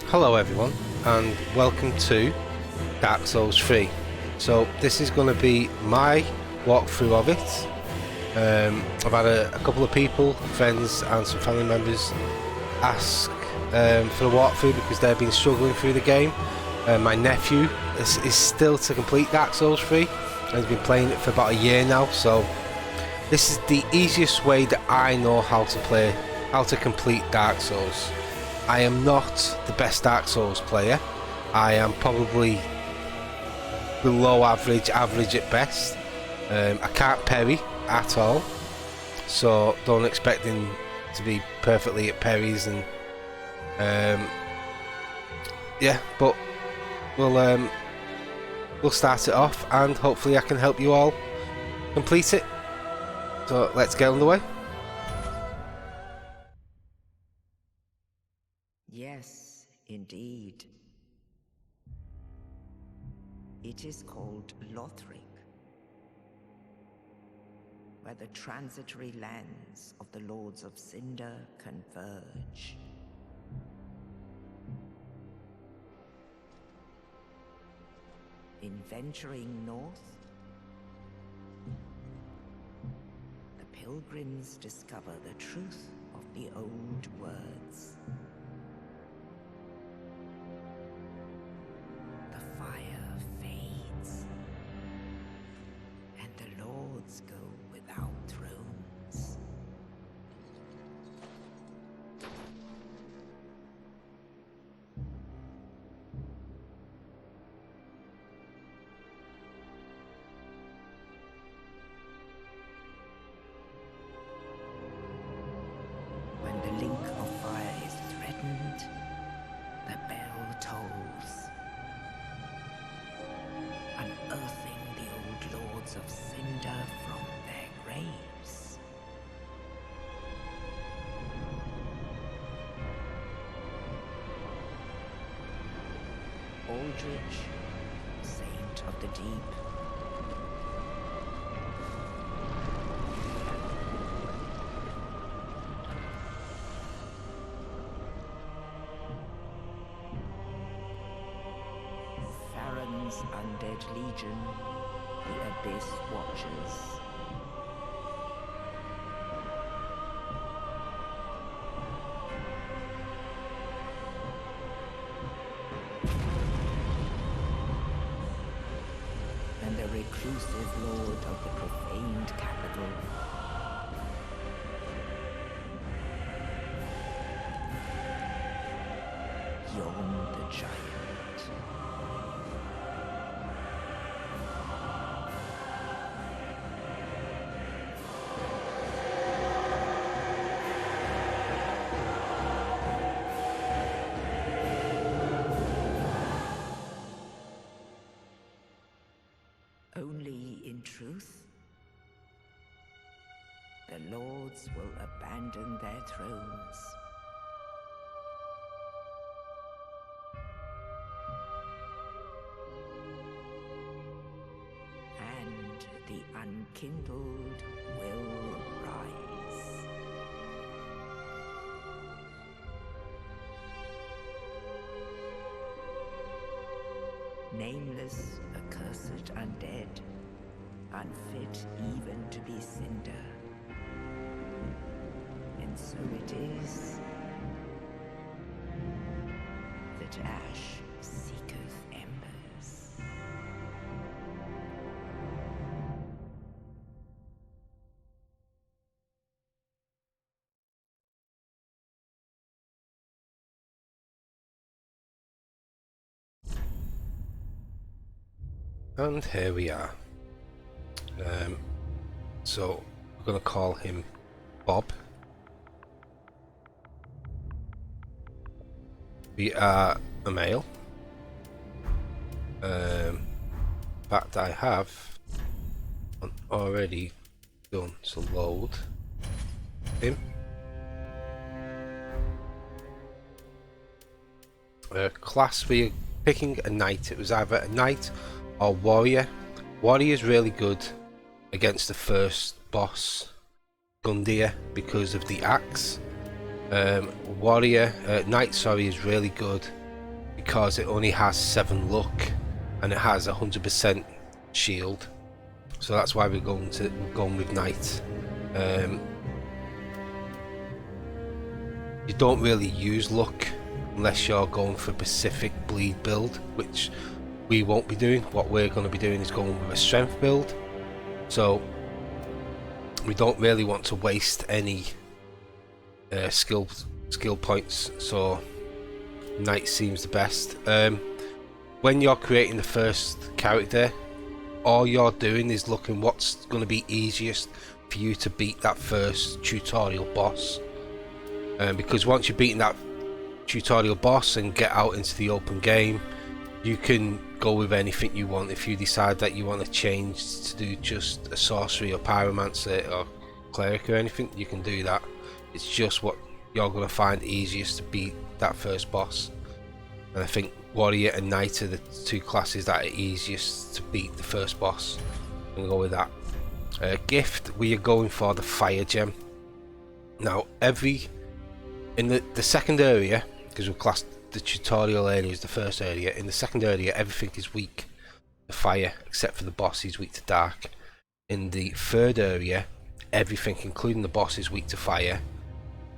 Hello everyone and welcome to Dark Souls 3. So this is going to be my walkthrough of it. I've had a couple of people, friends and some family members ask for a walkthrough because they've been struggling through the game. My nephew is still to complete Dark Souls 3 and has been playing it for about a year now, so this is the easiest way that I know how to complete Dark Souls. I am not the best Dark Souls player. I am probably below average at best. I can't parry at all, so don't expect him to be perfectly at parries, and yeah, but we'll start it off and hopefully I can help you all complete it. So let's get on the way. Yes, indeed. It is called Lothric, where the transitory lands of the Lords of Cinder converge. In venturing north, the pilgrims discover the truth of the old words. The fire fades, and the lords go without thrones. When the link of fire is threatened, the bell tolls, unearthing the old lords of Cinder from their graves. Aldrich, saint of the deep, Farron's undead legion, the Abyss Watchers. And the reclusive lord of the profaned capital. Yon the giant. Only in truth, the lords will abandon their thrones. And the unkindled will rise. Nameless, accursed undead, unfit even to be cinder. And so it is that ash seeketh embers. And here we are. So we're going to call him Bob. We are a male. In fact, I have already done to load him. Class, we are picking a knight. It was either a knight or warrior. Warrior is really good against the first boss, Gundyr, because of the axe. Knight, sorry, is really good because it only has 7 luck and it has 100% shield. So that's why we're going with knight. You don't really use luck unless you're going for a specific bleed build, which we won't be doing. What we're going to be doing is going with a strength build. So we don't really want to waste any skill points, so knight seems the best. When you're creating the first character, all you're doing is looking what's going to be easiest for you to beat that first tutorial boss, because once you've beaten that tutorial boss and get out into the open game, you can go with anything you want. If you decide that you want to change to do just a sorcery or pyromancer or cleric or anything, you can do that. It's just what you're going to find easiest to beat that first boss. And I think warrior and knight are the 2 classes that are easiest to beat the first boss. I'm going to go with that. Gift, we are going for the fire gem. Now in the second area, because we've classed the tutorial area as the first area, in the second area everything is weak to fire except for the boss, is weak to dark. In the third area, everything including the boss is weak to fire,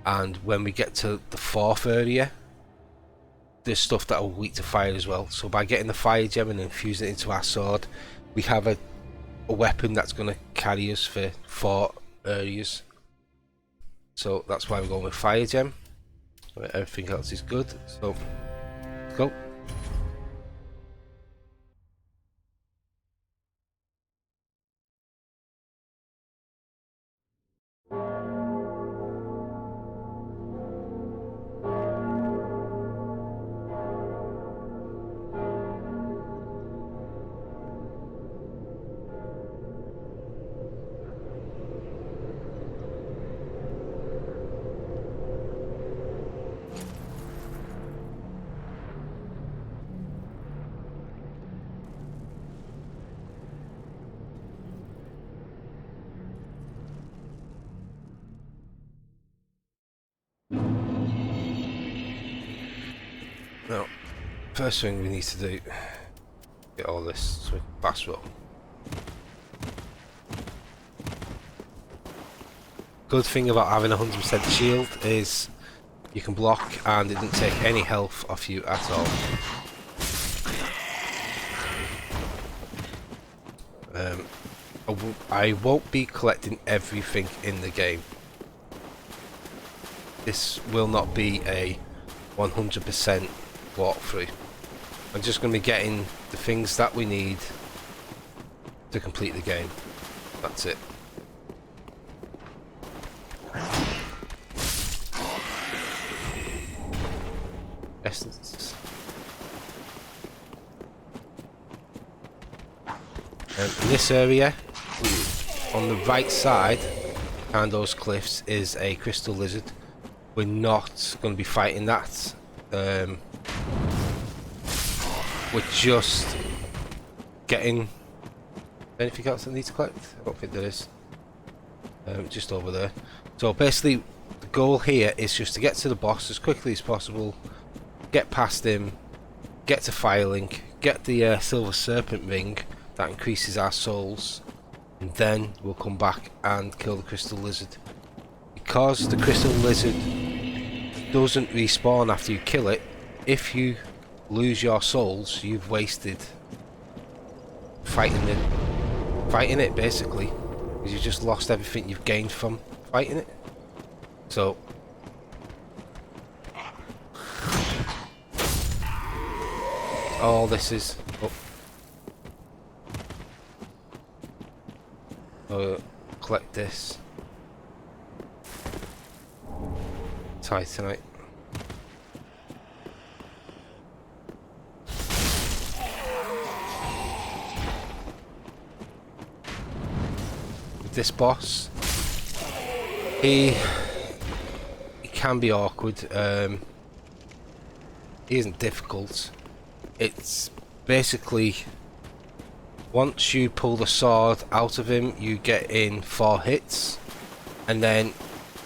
and when we get to the 4th area, there's stuff that are weak to fire as well. So by getting the fire gem and infusing it into our sword, we have a weapon that's going to carry us for 4 areas. So that's why we're going with fire gem. Everything else is good, so let's go. Now, first thing we need to do, get all this so we can fast roll. Good thing about having 100% shield is you can block and it doesn't take any health off you at all. I won't be collecting everything in the game. This will not be a 100% walkthrough. I'm just going to be getting the things that we need to complete the game. That's it. Essence. In this area, on the right side behind those cliffs is a crystal lizard. We're not going to be fighting that. We're just getting anything else that needs to collect. I don't think there is. Just over there. So basically the goal here is just to get to the boss as quickly as possible, get past him, get to filing, get the silver serpent ring that increases our souls, and then we'll come back and kill the crystal lizard. Because the crystal lizard doesn't respawn after you kill it, if you lose your souls, you've wasted fighting it basically, because you just lost everything you've gained from fighting it. So all this is collect this titanite. With this boss, he can be awkward. He isn't difficult. It's basically once you pull the sword out of him, you get in 4 hits, and then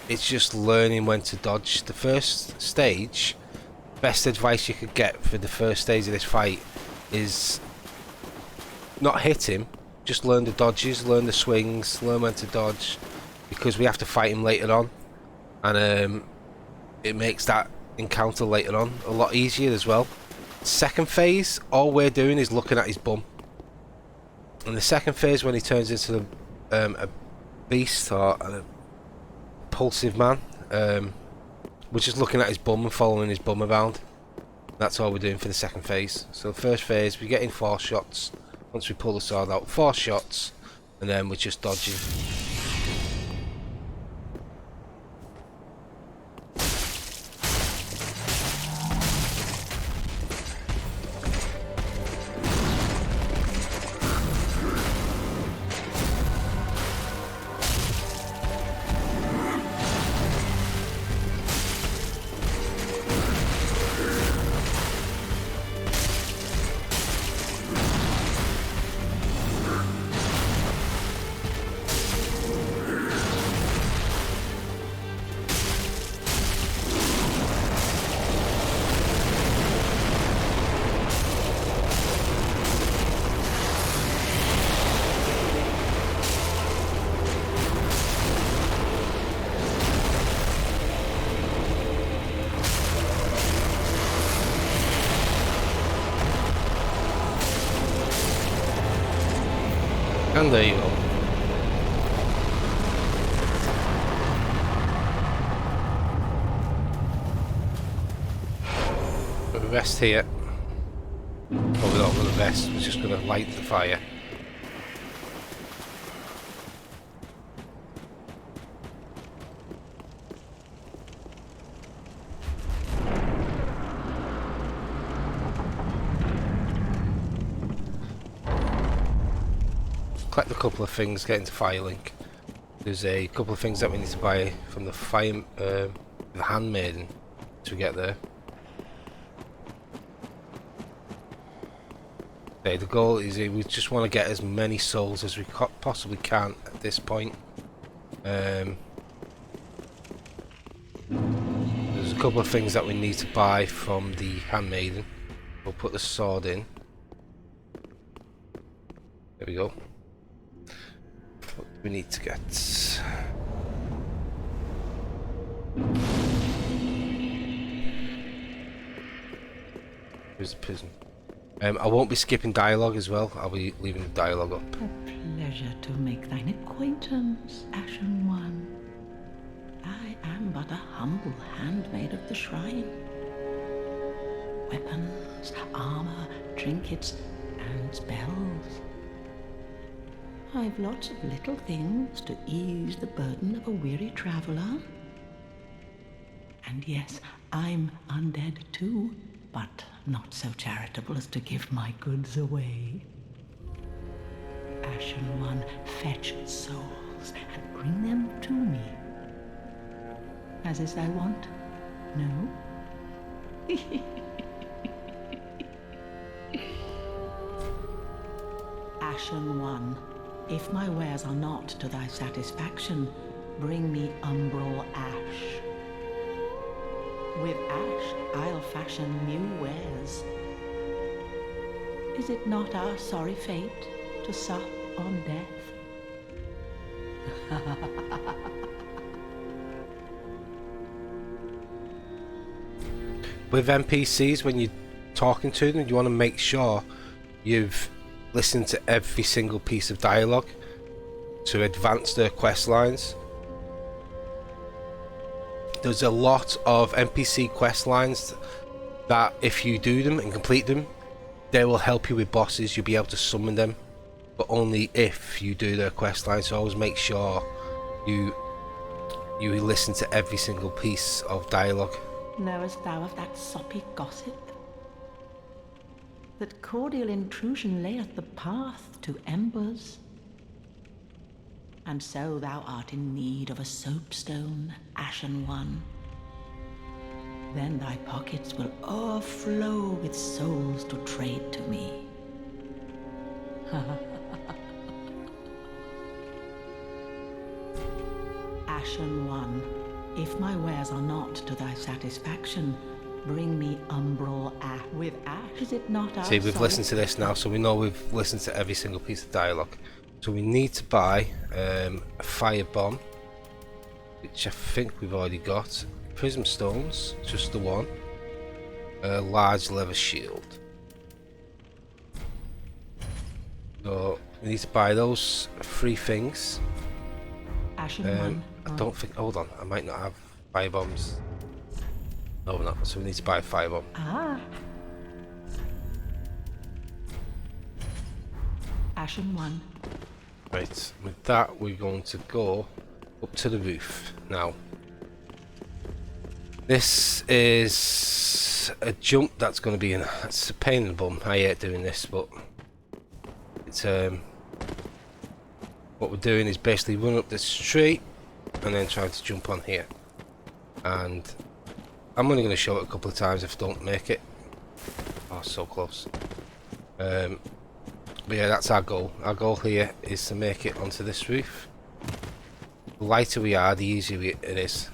it's just learning when to dodge. The first stage, best advice you could get for the first stage of this fight is not hit him, just learn the dodges, learn the swings, learn when to dodge, because we have to fight him later on, and it makes that encounter later on a lot easier as well. Second phase, all we're doing is looking at his bum. In the second phase, when he turns into a beast or an impulsive man, we're just looking at his bum and following his bum around. That's all we're doing for the second phase. So the first phase, we're getting 4 shots. Once we pull the sword out, 4 shots, and then we're just dodging. And there you go. We'll rest here. Oh, we're not going to rest, we're just going to light the fire. Collect a couple of things, get into Firelink. There's a couple of things that we need to buy from the handmaiden to get there. Okay, the goal is we just want to get as many souls as we possibly can at this point. There's a couple of things that we need to buy from the handmaiden. We'll put the sword in. There we go. What do we need to get? Here's the prison. I won't be skipping dialogue as well. I'll be leaving the dialogue up. A pleasure to make thine acquaintance, Ashen One. I am but a humble handmaid of the shrine. Weapons, armor, trinkets, and spells. I've lots of little things to ease the burden of a weary traveler. And yes, I'm undead too, but not so charitable as to give my goods away. Ashen One, fetch souls and bring them to me. As is thy wont? No? Ashen One, if my wares are not to thy satisfaction, bring me umbral ash. With ash, I'll fashion new wares. Is it not our sorry fate to sup on death? With NPCs, when you're talking to them, you want to make sure you've listened to every single piece of dialogue to advance their quest lines. There's a lot of NPC quest lines that if you do them and complete them, they will help you with bosses. You'll be able to summon them, but only if you do their quest lines. So always make sure you listen to every single piece of dialogue. Knowest thou of that soppy gossip? That cordial intrusion layeth the path to embers. And so thou art in need of a soapstone, Ashen One. Then thy pockets will overflow with souls to trade to me. Ashen One, if my wares are not to thy satisfaction, Bring me umbral ash. With ash, is it not our See, we've soul? listened to this now, so we know we've listened to every single piece of dialogue. So we need to buy a fire bomb, which I think we've already got. Prism stones, just the one. A large leather shield. So we need to buy those 3 things. Ashen one. I don't think. Hold on, I might not have fire bombs. No, we're not. So we need to buy a fire bomb. Ah. Ashen one. Right. With that, we're going to go up to the roof now. This is a jump that's going to be it's a pain in the bum. I hate doing this, but it's what we're doing is basically run up this tree and then trying to jump on here. And I'm only going to show it a couple of times if I don't make it. Oh, so close. But yeah, that's our goal. Our goal here is to make it onto this roof. The lighter we are, the easier it is.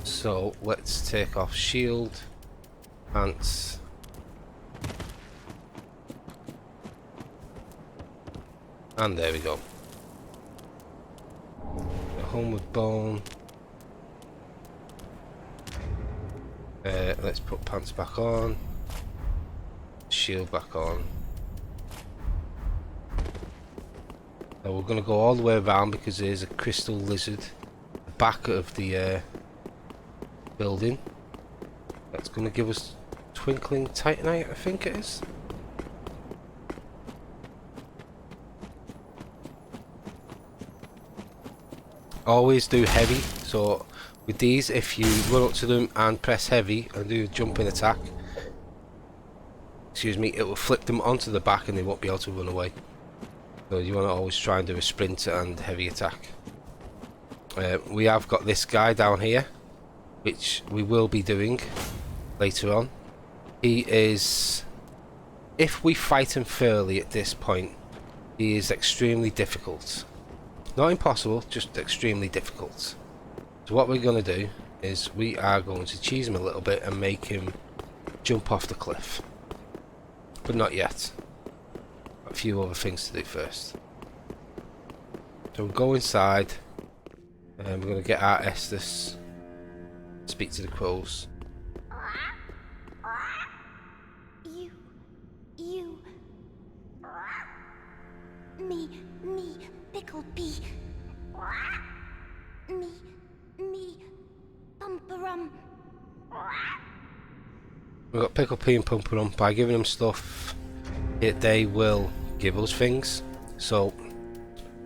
So let's take off shield, pants, and there we go. The homeward bone. Let's put pants back on, shield back on. Now we're going to go all the way around because there's a crystal lizard at the back of the building. That's going to give us twinkling titanite, I think it is. Always do heavy, so with these, if you run up to them and press heavy and do a jumping attack, excuse me, it will flip them onto the back and they won't be able to run away. So you want to always try and do a sprint and heavy attack. We have got this guy down here, which we will be doing later on. He is, if we fight him fairly at this point, he is extremely difficult. Not impossible, just extremely difficult. So what we're going to do is we are going to cheese him a little bit and make him jump off the cliff. But not yet. A few other things to do first. So we'll go inside and we're going to get our Estes, speak to the crows. You, me, pickled pea, me, pumperum. We've got Pickle Pea and Pumperum. By giving them stuff, they will give us things. So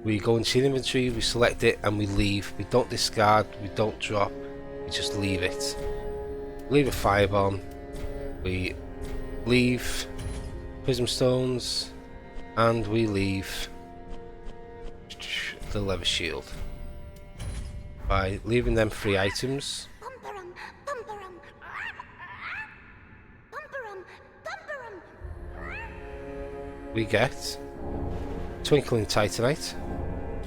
we go into the inventory, we select it and we leave. We don't discard, we don't drop, we just leave it. Leave a firebomb, we leave prism stones, and we leave the leather shield. By leaving them 3 items, we get twinkling titanite,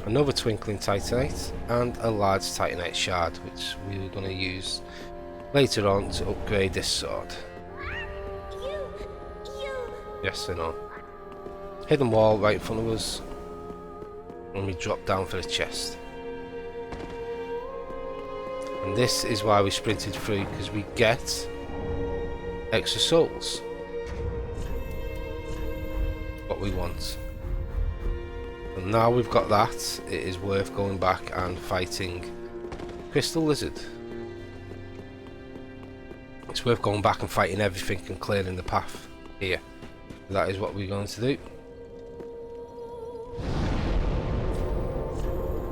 another twinkling titanite, and a large titanite shard, which we were going to use later on to upgrade this sword. Yes, I know. Hidden wall right in front of us, and we drop down for the chest. And this is why we sprinted through, because we get extra souls. What we want. And now we've got that, it is worth going back and fighting Crystal Lizard. It's worth going back and fighting everything and clearing the path here. That is what we're going to do.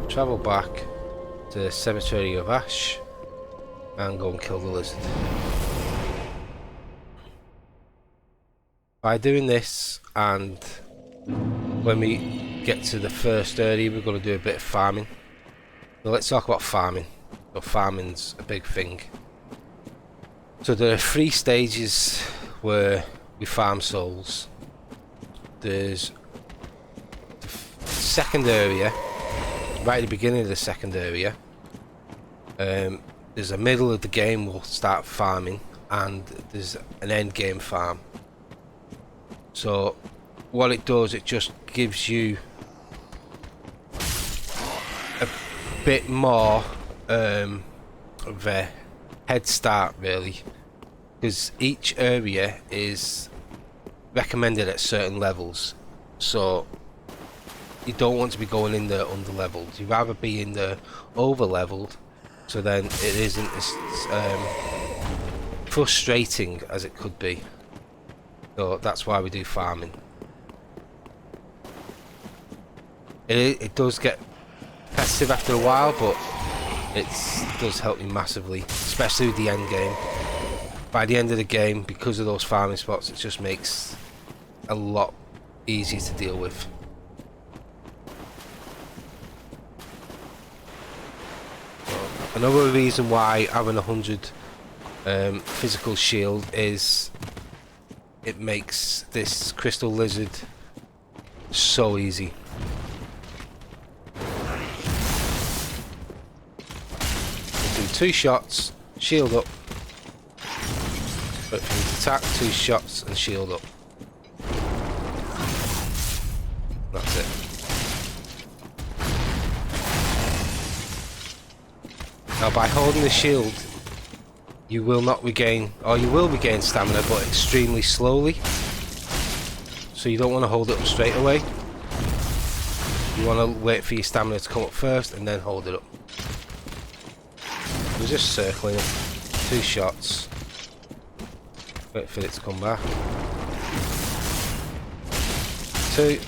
Travel back to the Cemetery of Ash and go and kill the lizard. By doing this, and when we get to the first area, we're going to do a bit of farming. So let's talk about farming. So farming's a big thing. So there are 3 stages where we farm souls. There's the second area, right at the beginning of the second area. There's a middle of the game we'll start farming, and there's an end game farm. So what it does, it just gives you a bit more of a head start, really, because each area is recommended at certain levels. So you don't want to be going in the under leveled, you'd rather be in the over leveled, so then it isn't as frustrating as it could be. So that's why we do farming. It does get repetitive after a while, but it does help me massively, especially with the end game. By the end of the game, because of those farming spots, it just makes a lot easier to deal with. Another reason why having 100 physical shield is it makes this crystal lizard so easy. We'll do 2 shots, shield up, but for the attack, 2 shots and shield up. That's it. Now by holding the shield, you will not regain, or you will regain stamina, but extremely slowly. So you don't want to hold it up straight away. You want to wait for your stamina to come up first and then hold it up. We're just circling it. 2 shots. Wait for it to come back. 2.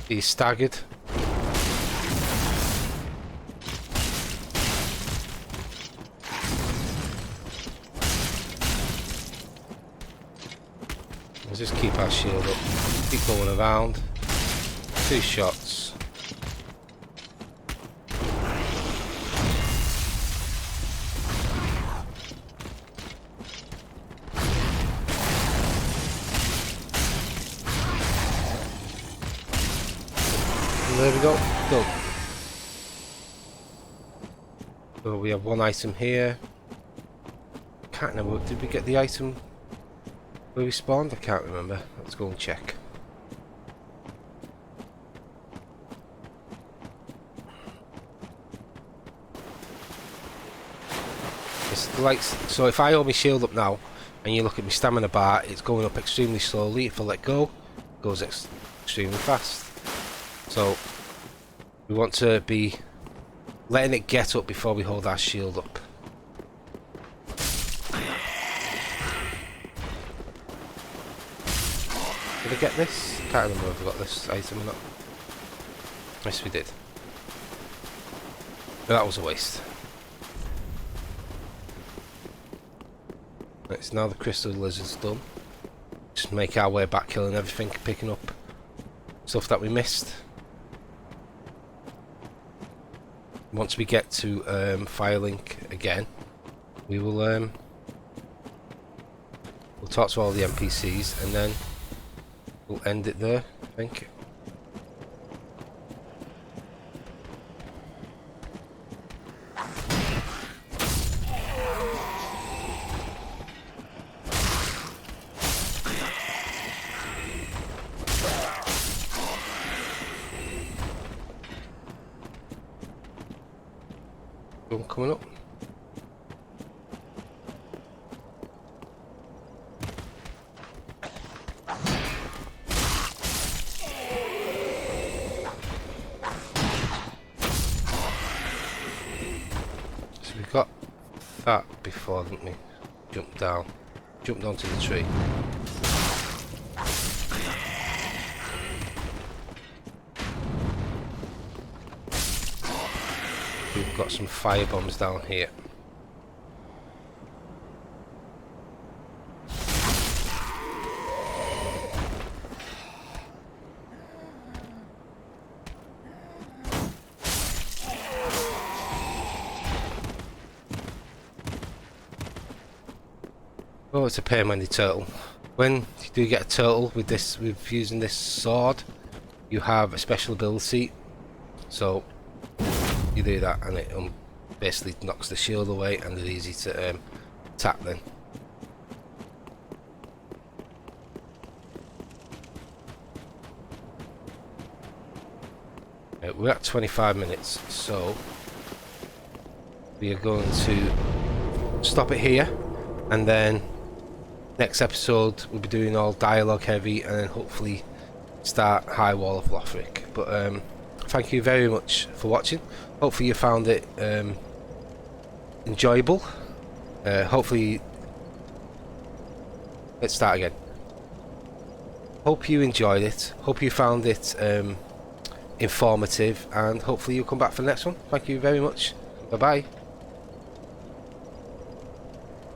He's staggered. Let's just keep our shield up. Keep going around. 2 shots. There we go. Done. So we have 1 item here. Can't remember. Did we get the item where we spawned? I can't remember. Let's go and check. It's like, so if I hold my shield up now and you look at my stamina bar, it's going up extremely slowly. If I let go, it goes extremely fast. So we want to be letting it get up before we hold our shield up. Did I get this? Can't remember if I got this item or not. Yes, we did. But that was a waste. Right, so now the crystal lizard's done. Just make our way back, killing everything, picking up stuff that we missed. Once we get to Firelink again, we will we'll talk to all the NPCs and then we'll end it there, I think. One coming up. So we got that before, didn't we? Jumped onto the tree. We've got some fire bombs down here. Oh, it's a permanent turtle. When you do get a turtle with this, with using this sword, you have a special ability. So you do that, and it basically knocks the shield away, and it's easy to attack then. We're at 25 minutes, so we are going to stop it here, and then next episode we'll be doing all dialogue heavy, and then hopefully start High Wall of Lothric. But thank you very much for watching. Hopefully you found it enjoyable. Hopefully, let's start again. Hope you enjoyed it. Hope you found it informative, and hopefully you'll come back for the next one. Thank you very much. Bye bye.